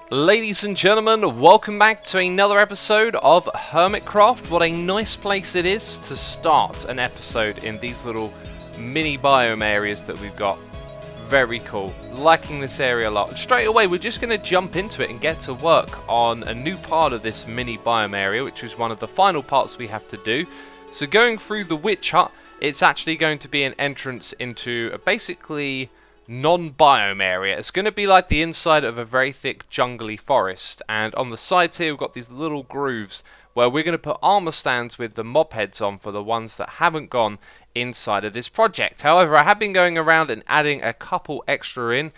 Ladies and gentlemen, welcome back to another episode of Hermitcraft. What a nice place it is to start an episode in these little mini biome areas that we've got. Very cool. Liking this area a lot. Straight away, we're just going to jump into it and get to work on a new part of this mini biome area, which is one of the final parts we have to do. So going through the witch hut, it's actually going to be an entrance into a basically non-biome area. It's going to be like the inside of a very thick jungly forest, and on the sides here we've got these little grooves where we're going to put armor stands with the mob heads on for the ones that haven't gone inside of this project. However, I have been going around and adding a couple extra in.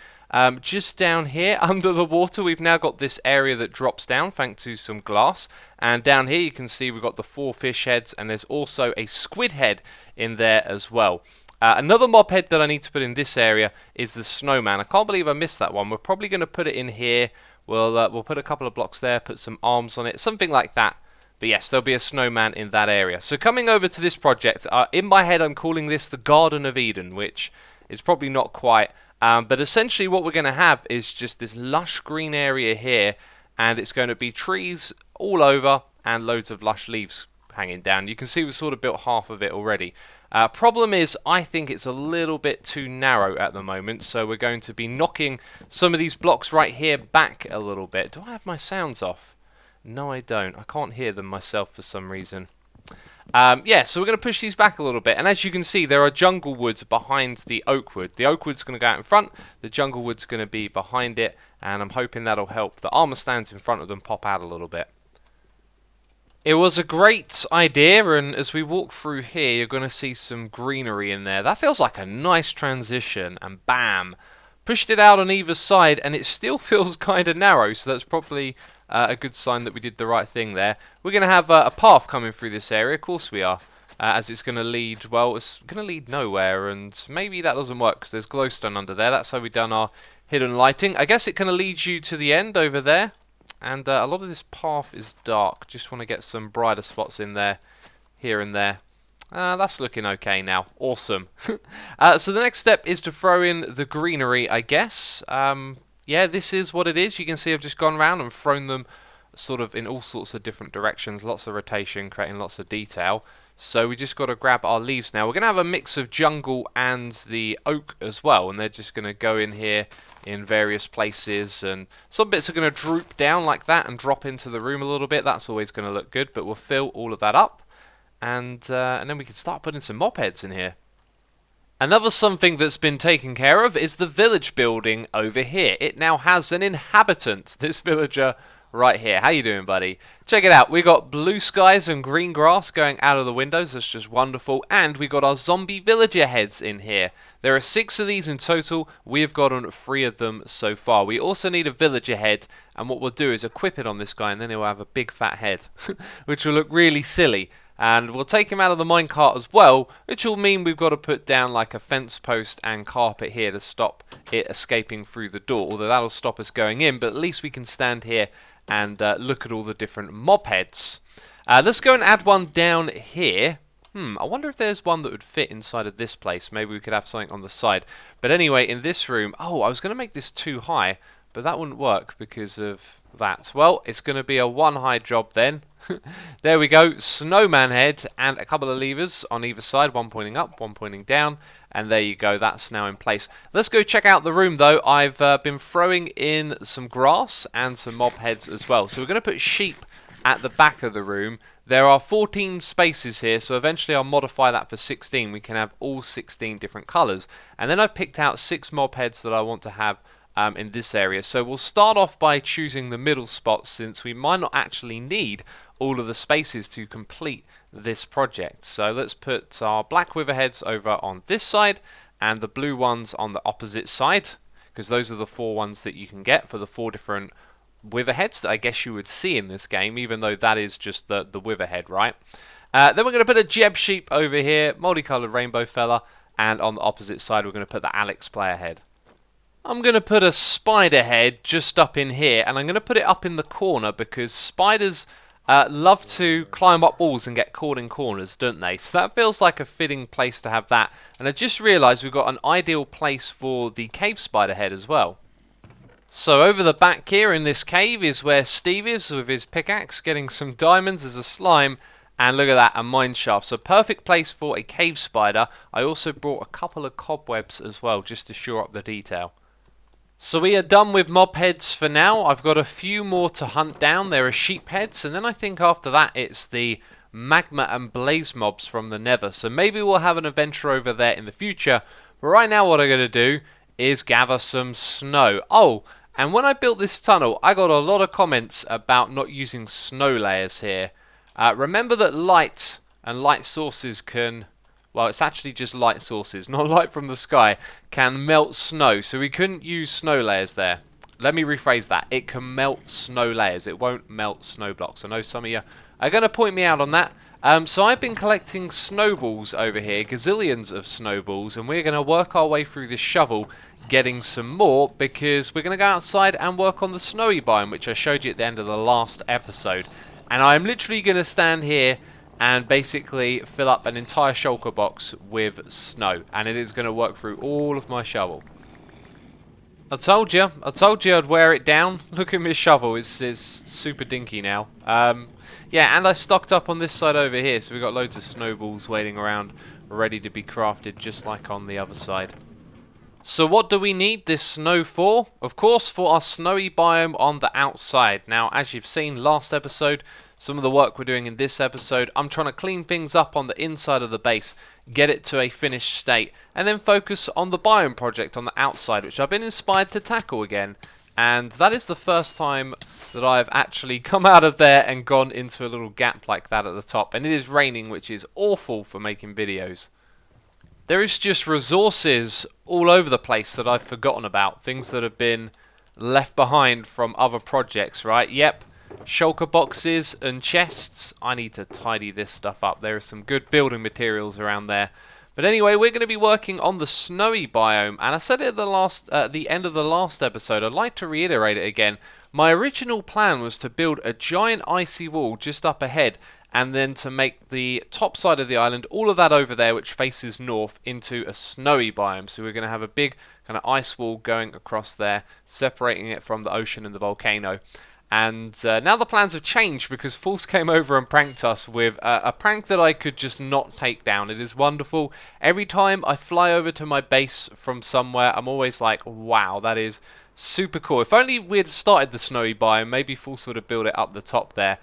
Just down here under the water we've now got this area that drops down thanks to some glass, and down here you can see we've got the 4 fish heads, and there's also a squid head in there as well. Another mob head that I need to put in this area is the snowman. I can't believe I missed that one. We're probably going to put it in here. We'll put a couple of blocks there, put some arms on it, something like that. But yes, there'll be a snowman in that area. So coming over to this project, in my head I'm calling this the Garden of Eden, which is probably not quite. But essentially what we're going to have is just this lush green area here, and it's going to be trees all over and loads of lush leaves hanging down. You can see we've sort of built half of it already. Problem is, I think it's a little bit too narrow at the moment, so we're going to be knocking some of these blocks right here back a little bit. Do I have my sounds off? No, I don't. I can't hear them myself for some reason. Yeah, so we're going to push these back a little bit, and as you can see, there are jungle woods behind the oak wood. The oak wood's going to go out in front, the jungle wood's going to be behind it, and I'm hoping that'll help the armor stands in front of them pop out a little bit. It was a great idea, and as we walk through here, you're going to see some greenery in there. That feels like a nice transition, and bam! Pushed it out on either side, and it still feels kind of narrow, so that's probably a good sign that we did the right thing there. We're going to have a path coming through this area, of course we are, as it's going to lead, well, it's going to lead nowhere, and maybe that doesn't work, because there's glowstone under there. That's how we've done our hidden lighting. I guess it kind of leads you to the end over there. And a lot of this path is dark. Just want to get some brighter spots in there, here and there. That's looking okay now. Awesome. So the next step is to throw in the greenery, I guess. Yeah, this is what it is. You can see I've just gone around and thrown them sort of in all sorts of different directions. Lots of rotation, creating lots of detail. So we just got to grab our leaves now. We're going to have a mix of jungle and the oak as well. And they're just going to go in here in various places, and some bits are going to droop down like that and drop into the room a little bit. That's always going to look good, but we'll fill all of that up, and then we can start putting some mob heads in here. Another something that's been taken care of is the village building over here. It now has an inhabitant, this villager right here. How you doing, buddy? Check it out. We got blue skies and green grass going out of the windows. That's just wonderful. And we got our zombie villager heads in here. There are 6 of these in total. We've gotten 3 of them so far. We also need a villager head, and what we'll do is equip it on this guy, and then he'll have a big fat head, which will look really silly. And we'll take him out of the minecart as well, which will mean we've got to put down like a fence post and carpet here to stop it escaping through the door, although that'll stop us going in, but at least we can stand here and look at all the different mob heads. Let's go and add one down here. I wonder if there's one that would fit inside of this place. Maybe we could have something on the side. But anyway, in this room... Oh, I was going to make this too high, but that wouldn't work because of that. Well, it's going to be a 1 high job then. There we go. Snowman head and a couple of levers on either side. One pointing up, one pointing down. And there you go. That's now in place. Let's go check out the room, though. I've been throwing in some grass and some mob heads as well. So we're going to put sheep at the back of the room. There are 14 spaces here, so eventually I'll modify that for 16. We can have all 16 different colours. And then I've picked out 6 mob heads that I want to have in this area. So we'll start off by choosing the middle spot, since we might not actually need all of the spaces to complete this project. So let's put our black wither heads over on this side and the blue ones on the opposite side, because those are the 4 ones that you can get for the 4 different wither heads that I guess you would see in this game, even though that is just the wither head, right? Then we're going to put a Jeb sheep over here, multicolored rainbow fella, and on the opposite side we're going to put the Alex player head. I'm going to put a spider head just up in here, and I'm going to put it up in the corner because spiders love to climb up walls and get caught in corners, don't they? So that feels like a fitting place to have that. And I just realised we've got an ideal place for the cave spider head as well. So over the back here in this cave is where Steve is with his pickaxe getting some diamonds as a slime, and look at that, a mine shaft. So perfect place for a cave spider. I also brought a couple of cobwebs as well just to shore up the detail. So we are done with mob heads for now. I've got a few more to hunt down. There are sheep heads, and then I think after that it's the magma and blaze mobs from the nether. So maybe we'll have an adventure over there in the future. But right now what I'm going to do is gather some snow. Oh, and when I built this tunnel, I got a lot of comments about not using snow layers here. Remember that light and light sources can, well, it's actually just light sources, not light from the sky, can melt snow. So we couldn't use snow layers there. Let me rephrase that. It can melt snow layers. It won't melt snow blocks. I know some of you are going to point me out on that. So I've been collecting snowballs over here, gazillions of snowballs, and we're going to work our way through this shovel getting some more, because we're going to go outside and work on the snowy biome, which I showed you at the end of the last episode. And I'm literally going to stand here and basically fill up an entire shulker box with snow, and it is going to work through all of my shovel. I told you I'd wear it down. Look at my shovel, it's super dinky now. Yeah, and I stocked up on this side over here, so we've got loads of snowballs waiting around, ready to be crafted, just like on the other side. So what do we need this snow for? Of course, for our snowy biome on the outside. Now, as you've seen last episode, some of the work we're doing in this episode, I'm trying to clean things up on the inside of the base, get it to a finished state, and then focus on the biome project on the outside, which I've been inspired to tackle again. And that is the first time that I've actually come out of there and gone into a little gap like that at the top. And it is raining, which is awful for making videos. There is just resources all over the place that I've forgotten about. Things that have been left behind from other projects, right? Yep. Shulker boxes and chests. I need to tidy this stuff up. There are some good building materials around there. But anyway, we're going to be working on the snowy biome, and I said it at the end of the last episode. I'd like to reiterate it again. My original plan was to build a giant icy wall just up ahead, and then to make the top side of the island, all of that over there, which faces north, into a snowy biome. So we're going to have a big kind of ice wall going across there, separating it from the ocean and the volcano. And now the plans have changed because False came over and pranked us with a prank that I could just not take down. It is wonderful. Every time I fly over to my base from somewhere, I'm always like, wow, that is super cool. If only we had started the snowy biome, maybe False would have built it up the top there.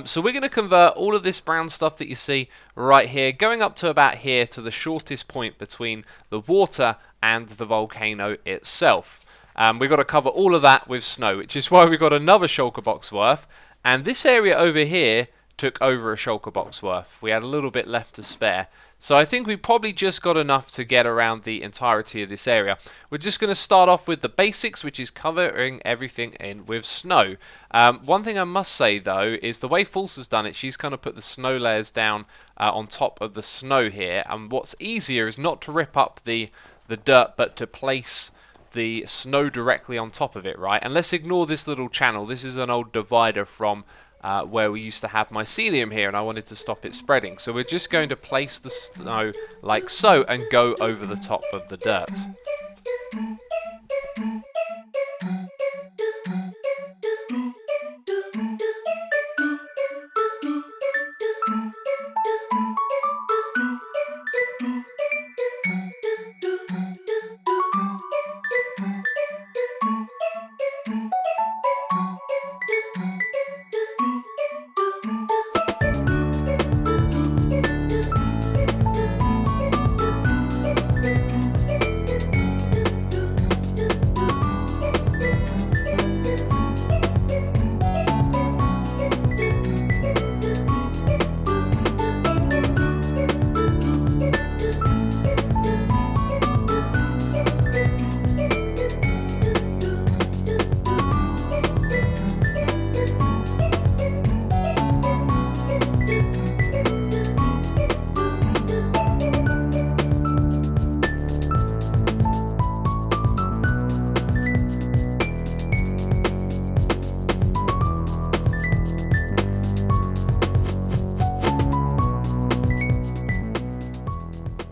So we're going to convert all of this brown stuff that you see right here, going up to about here to the shortest point between the water and the volcano itself. We've got to cover all of that with snow, which is why we've got another shulker box worth. And this area over here took over a shulker box worth. We had a little bit left to spare. So I think we probably just got enough to get around the entirety of this area. We're just going to start off with the basics, which is covering everything in with snow. One thing I must say, though, is the way False has done it, she's kind of put the snow layers down on top of the snow here. And what's easier is not to rip up the dirt, but to place the snow directly on top of it, right? And let's ignore this little channel. This is an old divider from where we used to have mycelium here, and I wanted to stop it spreading. So we're just going to place the snow like so and go over the top of the dirt.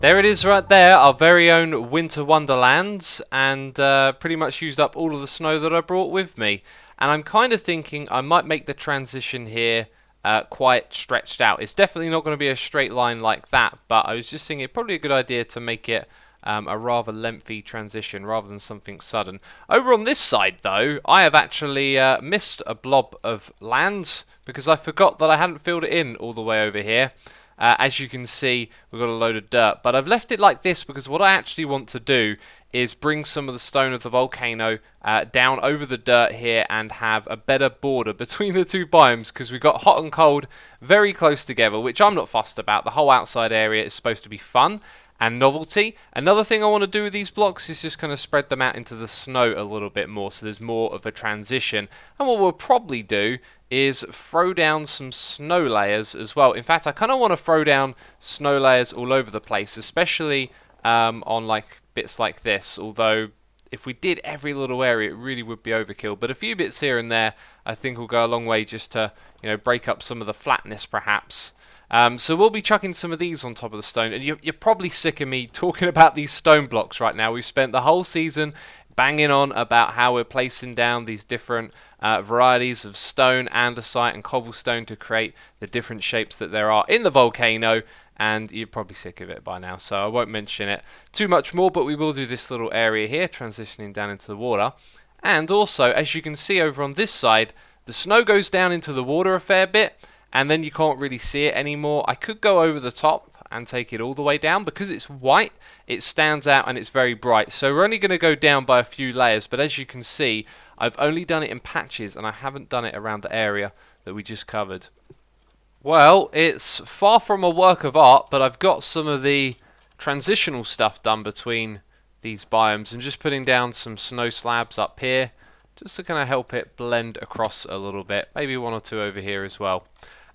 There it is right there, our very own winter wonderland, and pretty much used up all of the snow that I brought with me. And I'm kind of thinking I might make the transition here quite stretched out. It's definitely not going to be a straight line like that, but I was just thinking it's probably a good idea to make it a rather lengthy transition rather than something sudden. Over on this side though, I have actually missed a blob of land because I forgot that I hadn't filled it in all the way over here. As you can see, we've got a load of dirt, but I've left it like this because what I actually want to do is bring some of the stone of the volcano down over the dirt here and have a better border between the two biomes, because we've got hot and cold very close together, which I'm not fussed about. The whole outside area is supposed to be fun and novelty. Another thing I want to do with these blocks is just kind of spread them out into the snow a little bit more, so there's more of a transition. And what we'll probably do is throw down some snow layers as well. In fact, I kind of want to throw down snow layers all over the place, especially on like bits like this, although if we did every little area it really would be overkill, but a few bits here and there I think will go a long way just to, you know, break up some of the flatness perhaps. So we'll be chucking some of these on top of the stone, and you're probably sick of me talking about these stone blocks right now. We've spent the whole season banging on about how we're placing down these different varieties of stone, andesite and cobblestone to create the different shapes that there are in the volcano, and you're probably sick of it by now, so I won't mention it too much more, but we will do this little area here transitioning down into the water. And also, as you can see over on this side, the snow goes down into the water a fair bit, and then you can't really see it anymore. I could go over the top and take it all the way down. Because it's white, it stands out and it's very bright, so we're only going to go down by a few layers, but as you can see I've only done it in patches and I haven't done it around the area that we just covered. Well, it's far from a work of art, but I've got some of the transitional stuff done between these biomes and just putting down some snow slabs up here just to kind of help it blend across a little bit, maybe one or two over here as well.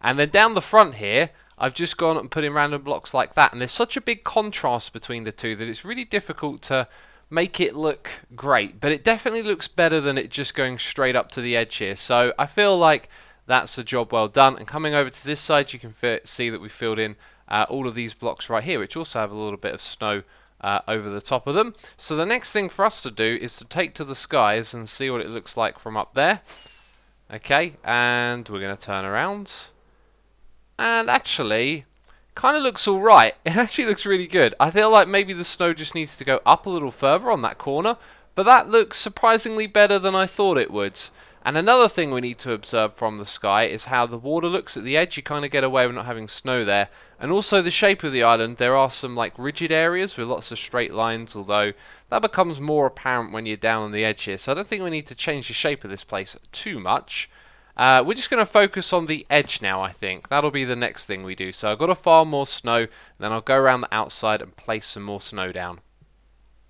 And then down the front here I've just gone and put in random blocks like that, and there's such a big contrast between the two that it's really difficult to make it look great, but it definitely looks better than it just going straight up to the edge here, so I feel like that's a job well done. And coming over to this side, you can see that we filled in all of these blocks right here, which also have a little bit of snow over the top of them. So the next thing for us to do is to take to the skies and see what it looks like from up there. Okay, and we're going to turn around, and actually kind of looks alright. It actually looks really good. I feel like maybe the snow just needs to go up a little further on that corner, but that looks surprisingly better than I thought it would. And another thing we need to observe from the sky is how the water looks at the edge. You kind of get away with not having snow there. And also the shape of the island. There are some like rigid areas with lots of straight lines, although that becomes more apparent when you're down on the edge here. So I don't think we need to change the shape of this place too much. We're just going to focus on the edge now, I think. That'll be the next thing we do. So I've got to farm more snow, then I'll go around the outside and place some more snow down.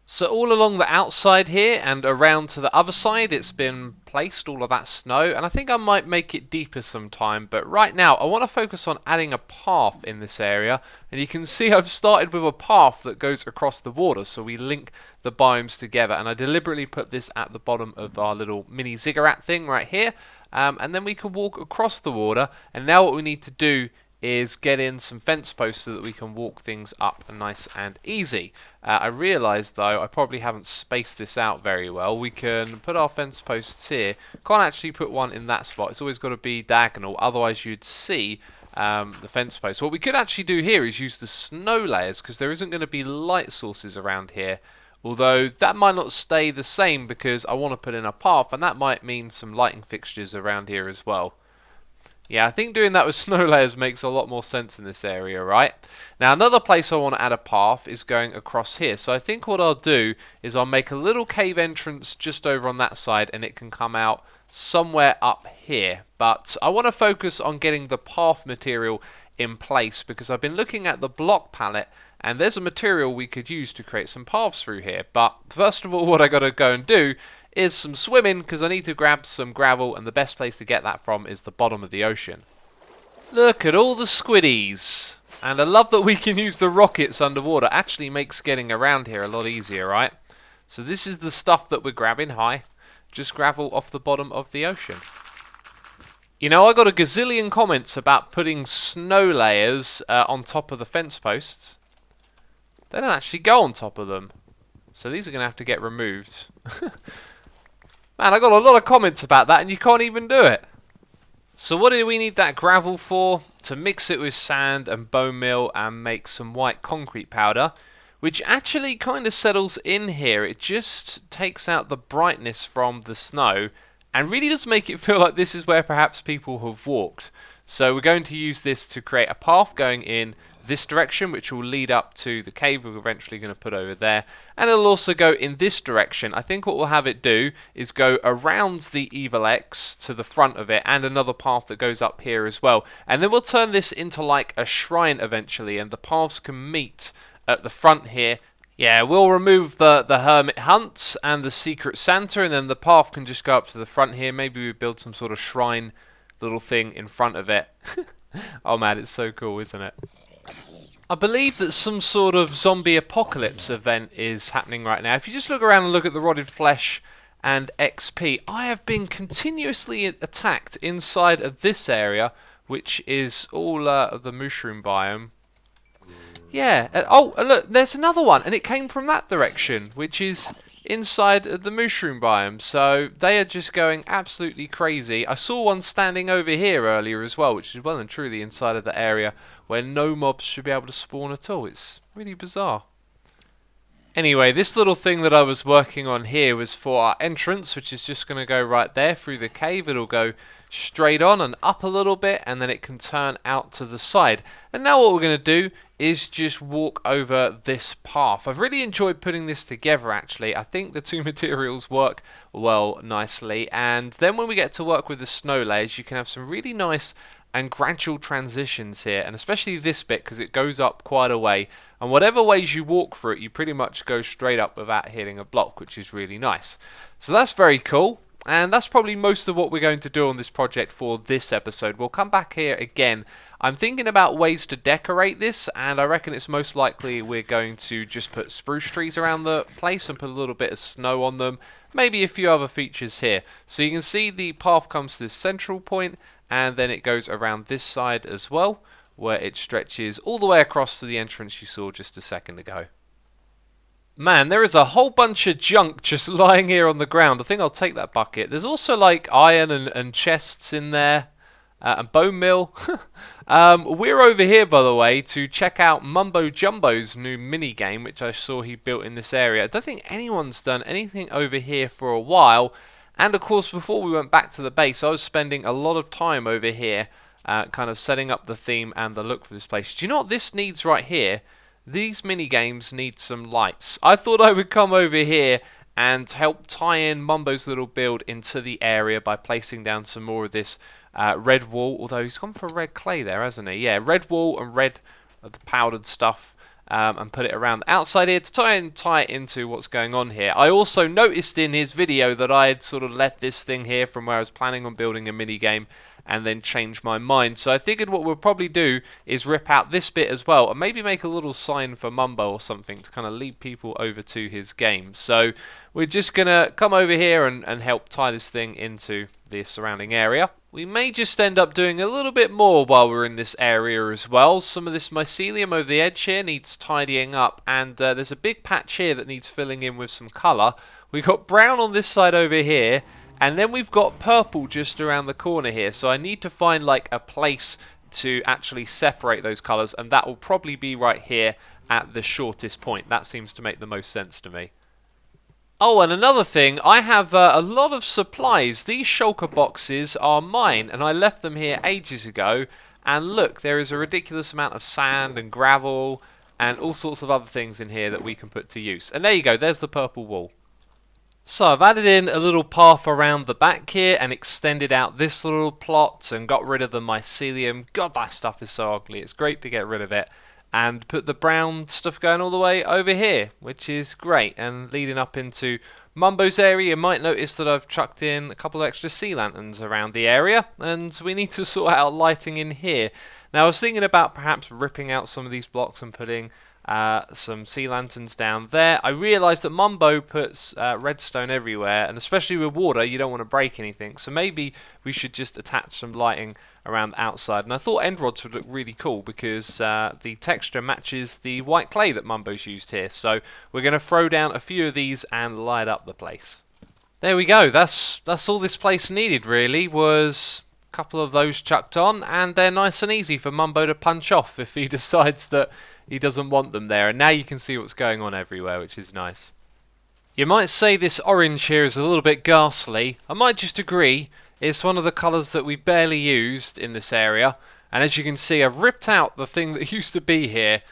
So all along the outside here and around to the other side, it's been placed, all of that snow, and I think I might make it deeper sometime, but right now I want to focus on adding a path in this area, and you can see I've started with a path that goes across the water, so we link the biomes together, and I deliberately put this at the bottom of our little mini ziggurat thing right here, and then we can walk across the water, and now what we need to do is get in some fence posts so that we can walk things up nice and easy. I realised though I probably haven't spaced this out very well. We can put our fence posts here. Can't actually put one in that spot. It's always got to be diagonal, otherwise you'd see the fence post. What we could actually do here is use the snow layers, because there isn't going to be light sources around here. Although that might not stay the same because I want to put in a path, and that might mean some lighting fixtures around here as well. Yeah, I think doing that with snow layers makes a lot more sense in this area, right? Now, another place I want to add a path is going across here. So I think what I'll do is I'll make a little cave entrance just over on that side, and it can come out somewhere up here. But I want to focus on getting the path material in place, because I've been looking at the block palette, and there's a material we could use to create some paths through here. But first of all, what I got to go and do is some swimming, because I need to grab some gravel, and the best place to get that from is the bottom of the ocean. Look at all the squiddies, and I love that we can use the rockets underwater. Actually makes getting around here a lot easier, right? So this is the stuff that we're grabbing. Hi, just gravel off the bottom of the ocean. You know, I got a gazillion comments about putting snow layers on top of the fence posts. they don't actually go on top of them. So these are going to have to get removed. Man, I got a lot of comments about that and you can't even do it. So what do we need that gravel for? To mix it with sand and bone meal and make some white concrete powder, which actually kind of settles in here. It just takes out the brightness from the snow and really does make it feel like this is where perhaps people have walked. So we're going to use this to create a path going in this direction, which will lead up to the cave we're eventually going to put over there, and it'll also go in this direction. I think what we'll have it do is go around the Evil X to the front of it, and another path that goes up here as well, and then we'll turn this into like a shrine eventually, and the paths can meet at the front here. Yeah, we'll remove the hermit hunt and the secret Santa, and then the path can just go up to the front here. Maybe we build some sort of shrine little thing in front of it. Oh man, it's so cool, isn't it? I believe that some sort of zombie apocalypse event is happening right now. If you just look around and look at the rotted flesh and XP, I have been continuously attacked inside of this area, which is all of the mushroom biome. Yeah, oh, and look, there's another one, and it came from that direction, which is inside of the mushroom biome. So they are just going absolutely crazy. I saw one standing over here earlier as well, which is well and truly inside of the area where no mobs should be able to spawn at all. It's really bizarre. Anyway, this little thing that I was working on here was for our entrance, which is just going to go right there through the cave. It'll go straight on and up a little bit, and then it can turn out to the side. And now what we're going to do is just walk over this path. I've really enjoyed putting this together actually. I think the two materials work well nicely, and then when we get to work with the snow layers, you can have some really nice and gradual transitions here, and especially this bit because it goes up quite a way, and whatever ways you walk through it, you pretty much go straight up without hitting a block, which is really nice. So that's very cool. And that's probably most of what we're going to do on this project for this episode. We'll come back here again. I'm thinking about ways to decorate this, and I reckon it's most likely we're going to just put spruce trees around the place and put a little bit of snow on them. Maybe a few other features here. So you can see the path comes to this central point, and then it goes around this side as well, where it stretches all the way across to the entrance you saw just a second ago. Man, there is a whole bunch of junk just lying here on the ground. I think I'll take that bucket. There's also like iron and chests in there, and bone meal. We're over here, by the way, to check out Mumbo Jumbo's new mini game, which I saw he built in this area. I don't think anyone's done anything over here for a while. And of course, before we went back to the base, I was spending a lot of time over here, kind of setting up the theme and the look for this place. Do you know what this needs right here? These mini games need some lights. I thought I would come over here and help tie in Mumbo's little build into the area by placing down some more of this red wool. Although he's gone for red clay there, hasn't he? Yeah, red wool and red of the powdered stuff, and put it around the outside here to try and tie it into what's going on here. I also noticed in his video that I had sort of left this thing here from where I was planning on building a mini game, and then change my mind. So I figured what we'll probably do is rip out this bit as well, and maybe make a little sign for Mumbo or something to kind of lead people over to his game. So we're just going to come over here and help tie this thing into the surrounding area. We may just end up doing a little bit more while we're in this area as well. Some of this mycelium over the edge here needs tidying up, and there's a big patch here that needs filling in with some colour. We've got brown on this side over here, and then we've got purple just around the corner here. So I need to find like a place to actually separate those colours, and that will probably be right here at the shortest point. That seems to make the most sense to me. Oh, and another thing, I have a lot of supplies. These shulker boxes are mine, and I left them here ages ago. And look, there is a ridiculous amount of sand and gravel and all sorts of other things in here that we can put to use. And there you go, there's the purple wool. So I've added in a little path around the back here and extended out this little plot and got rid of the mycelium. God, that stuff is so ugly. It's great to get rid of it. And put the brown stuff going all the way over here, which is great. And leading up into Mumbo's area, you might notice that I've chucked in a couple of extra sea lanterns around the area, and we need to sort out lighting in here. Now I was thinking about perhaps ripping out some of these blocks and putting Some sea lanterns down there. I realised that Mumbo puts redstone everywhere, and especially with water, you don't want to break anything. So maybe we should just attach some lighting around the outside. And I thought end rods would look really cool because the texture matches the white clay that Mumbo's used here. So we're going to throw down a few of these and light up the place. There we go. That's all this place needed, really, was a couple of those chucked on, and they're nice and easy for Mumbo to punch off if he decides that he doesn't want them there. And now you can see what's going on everywhere, which is nice. You might say this orange here is a little bit ghastly. I might just agree. It's one of the colours that we barely used in this area. And as you can see, I've ripped out the thing that used to be here.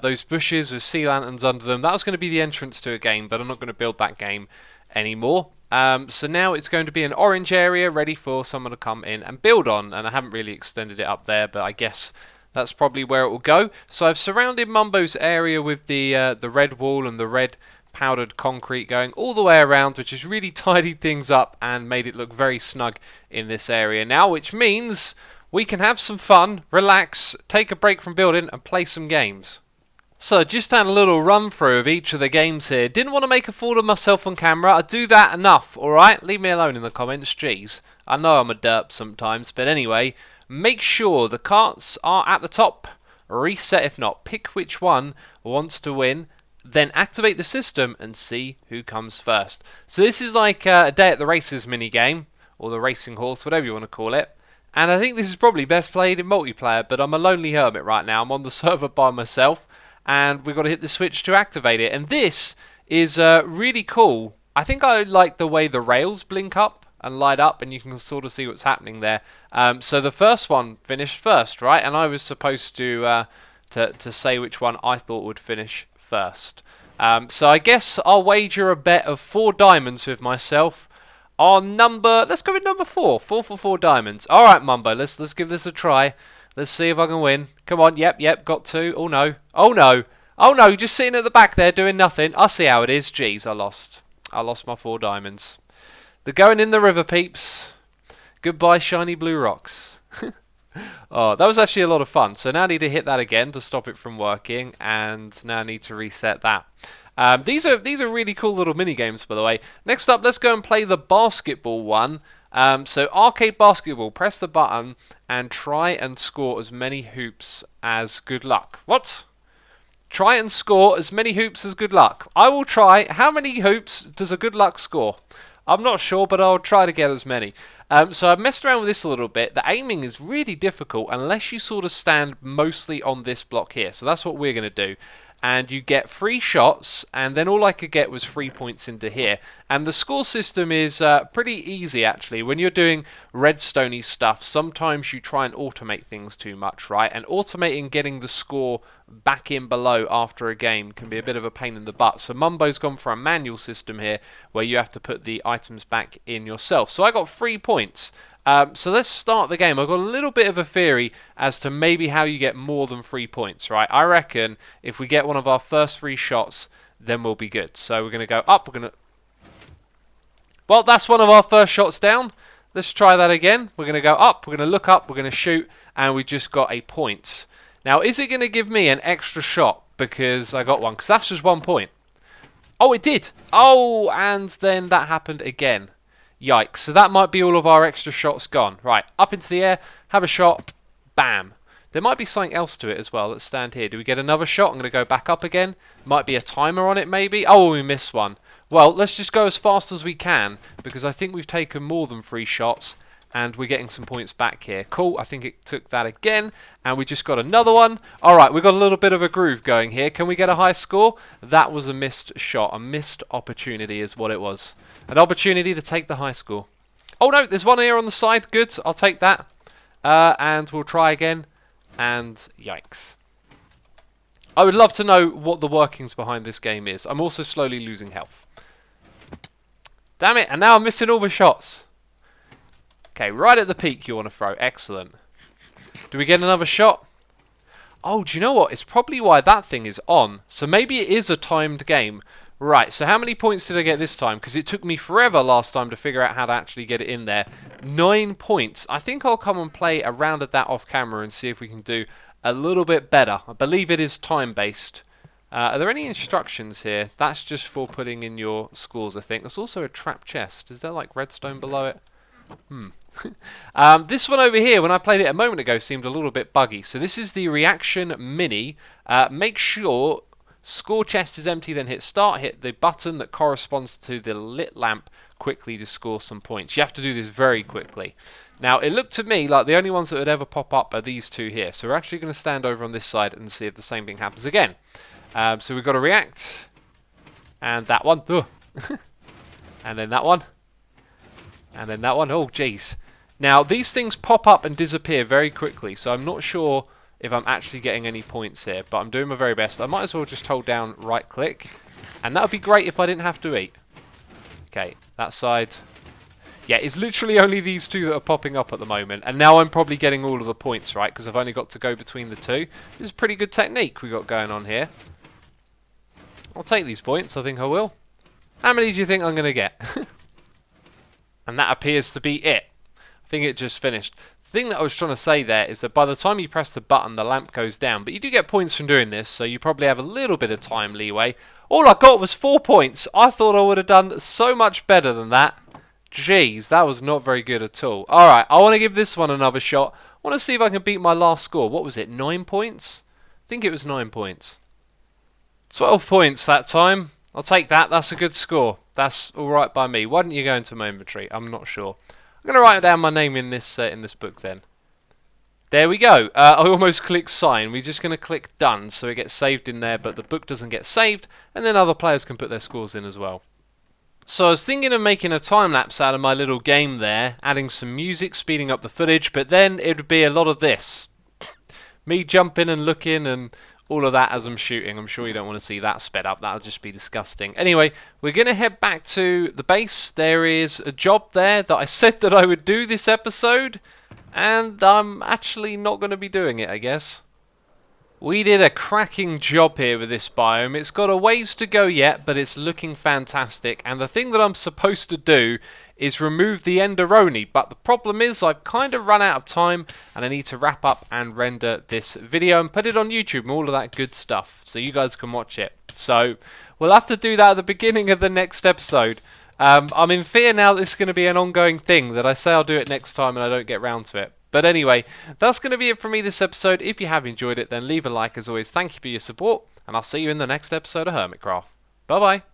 Those bushes with sea lanterns under them. That was going to be the entrance to a game, but I'm not going to build that game anymore. So now it's going to be an orange area ready for someone to come in and build on. And I haven't really extended it up there, but I guess that's probably where it will go. So I've surrounded Mumbo's area with the red wall and the red powdered concrete going all the way around, which has really tidied things up and made it look very snug in this area now, which means we can have some fun, relax, take a break from building and play some games. So just had a little run through of each of the games here. Didn't want to make a fool of myself on camera. I do that enough, alright? Leave me alone in the comments, jeez. I know I'm a derp sometimes, but anyway, make sure the carts are at the top. Reset if not. Pick which one wants to win. Then activate the system and see who comes first. So this is like a day at the races mini game, or the racing horse, whatever you want to call it. And I think this is probably best played in multiplayer, but I'm a lonely hermit right now. I'm on the server by myself, and we've got to hit the switch to activate it. And this is really cool. I think I like the way the rails blink up and light up, and you can sort of see what's happening there. So the first one finished first, right? And I was supposed to say which one I thought would finish first. So I guess I'll wager a bet of 4 diamonds with myself on let's go with number 4. 4 for 4 diamonds. All right, Mumbo, let's give this a try. Let's see if I can win. Come on, yep, got 2. Oh no, just sitting at the back there doing nothing. I see how it is. Jeez, I lost my 4 diamonds. They're going in the river, peeps. Goodbye, shiny blue rocks. Oh, that was actually a lot of fun. So now I need to hit that again to stop it from working, and now I need to reset that. These are really cool little mini games, by the way. Next up, let's go and play the basketball one. So arcade basketball. Press the button and try and score as many hoops as good luck. What? Try and score as many hoops as good luck. I will try. How many hoops does a good luck score? I'm not sure, but I'll try to get as many. So I've messed around with this a little bit. The aiming is really difficult unless you sort of stand mostly on this block here. So that's what we're going to do. And you get 3 shots, and then all I could get was 3 points into here. And the score system is pretty easy, actually. When you're doing redstone-y stuff, sometimes you try and automate things too much, right? And automating getting the score back in below after a game can be a bit of a pain in the butt. So Mumbo's gone for a manual system here, where you have to put the items back in yourself. So I got 3 points. So let's start the game. I've got a little bit of a theory as to maybe how you get more than 3 points, right? I reckon if we get one of our first 3 shots, then we'll be good. So we're going to go up. Well, that's one of our first shots down. Let's try that again. We're going to go up. We're going to look up. We're going to shoot. And we just got a point. Now, is it going to give me an extra shot because I got one? Because that's just 1 point. Oh, it did. Oh, and then that happened again. Yikes. So that might be all of our extra shots gone. Right, up into the air, have a shot, bam. There might be something else to it as well. Let's stand here. Do we get another shot? I'm going to go back up again. Might be a timer on it maybe. Oh, we missed one. Well, let's just go as fast as we can because I think we've taken more than 3 shots and we're getting some points back here. Cool, I think it took that again and we just got another one. Alright, we've got a little bit of a groove going here. Can we get a high score? That was a missed shot. A missed opportunity is what it was. An opportunity to take the high score. Oh no, there's one here on the side. Good, I'll take that. And we'll try again. And yikes. I would love to know what the workings behind this game is. I'm also slowly losing health. Damn it, and now I'm missing all my shots. Okay, right at the peak you want to throw. Excellent. Do we get another shot? Oh, do you know what? It's probably why that thing is on. So maybe it is a timed game. Right, so how many points did I get this time? Because it took me forever last time to figure out how to actually get it in there. 9 points. I think I'll come and play around at that off camera and see if we can do a little bit better. I believe it is time-based. Are there any instructions here? That's just for putting in your scores, I think. There's also a trap chest. Is there like redstone below it? This one over here, when I played it a moment ago, seemed a little bit buggy. So this is the reaction mini. Make sure score chest is empty, then hit start, hit the button that corresponds to the lit lamp quickly to score some points. You have to do this very quickly. Now, it looked to me like the only ones that would ever pop up are these two here. So we're actually going to stand over on this side and see if the same thing happens again. So we've got to react, and that one, and then that one, and then that one. Oh, jeez. Now, these things pop up and disappear very quickly, so I'm not sure if I'm actually getting any points here, but I'm doing my very best. I might as well just hold down right-click, and that would be great if I didn't have to eat. Okay, that side. Yeah, it's literally only these two that are popping up at the moment, and now I'm probably getting all of the points, right, because I've only got to go between the two. This is a pretty good technique we got going on here. I'll take these points, I think I will. How many do you think I'm going to get? And that appears to be it. I think it just finished. The thing that I was trying to say there is that by the time you press the button, the lamp goes down. But you do get points from doing this, so you probably have a little bit of time leeway. All I got was 4 points. I thought I would have done so much better than that. Jeez, that was not very good at all. Alright, I want to give this one another shot. I want to see if I can beat my last score. What was it, 9 points? I think it was 9 points. 12 points that time. I'll take that. That's a good score. That's alright by me. Why didn't you go into my inventory? I'm not sure. I'm going to write down my name in this book then. There we go. I almost clicked sign. We're just going to click done so it gets saved in there, but the book doesn't get saved, and then other players can put their scores in as well. So I was thinking of making a time-lapse out of my little game there, adding some music, speeding up the footage, but then it would be a lot of this. Me jumping and looking and all of that as I'm shooting. I'm sure you don't want to see that sped up. That'll just be disgusting. Anyway, we're going to head back to the base. There is a job there that I said that I would do this episode, and I'm actually not going to be doing it, I guess. We did a cracking job here with this biome. It's got a ways to go yet, but it's looking fantastic. And the thing that I'm supposed to do is remove the enderoni. But the problem is I've kind of run out of time, and I need to wrap up and render this video and put it on YouTube and all of that good stuff, so you guys can watch it. So we'll have to do that at the beginning of the next episode. I'm in fear now that this is going to be an ongoing thing, that I say I'll do it next time and I don't get round to it. But anyway, that's going to be it from me this episode. If you have enjoyed it, then leave a like as always. Thank you for your support, and I'll see you in the next episode of Hermitcraft. Bye-bye.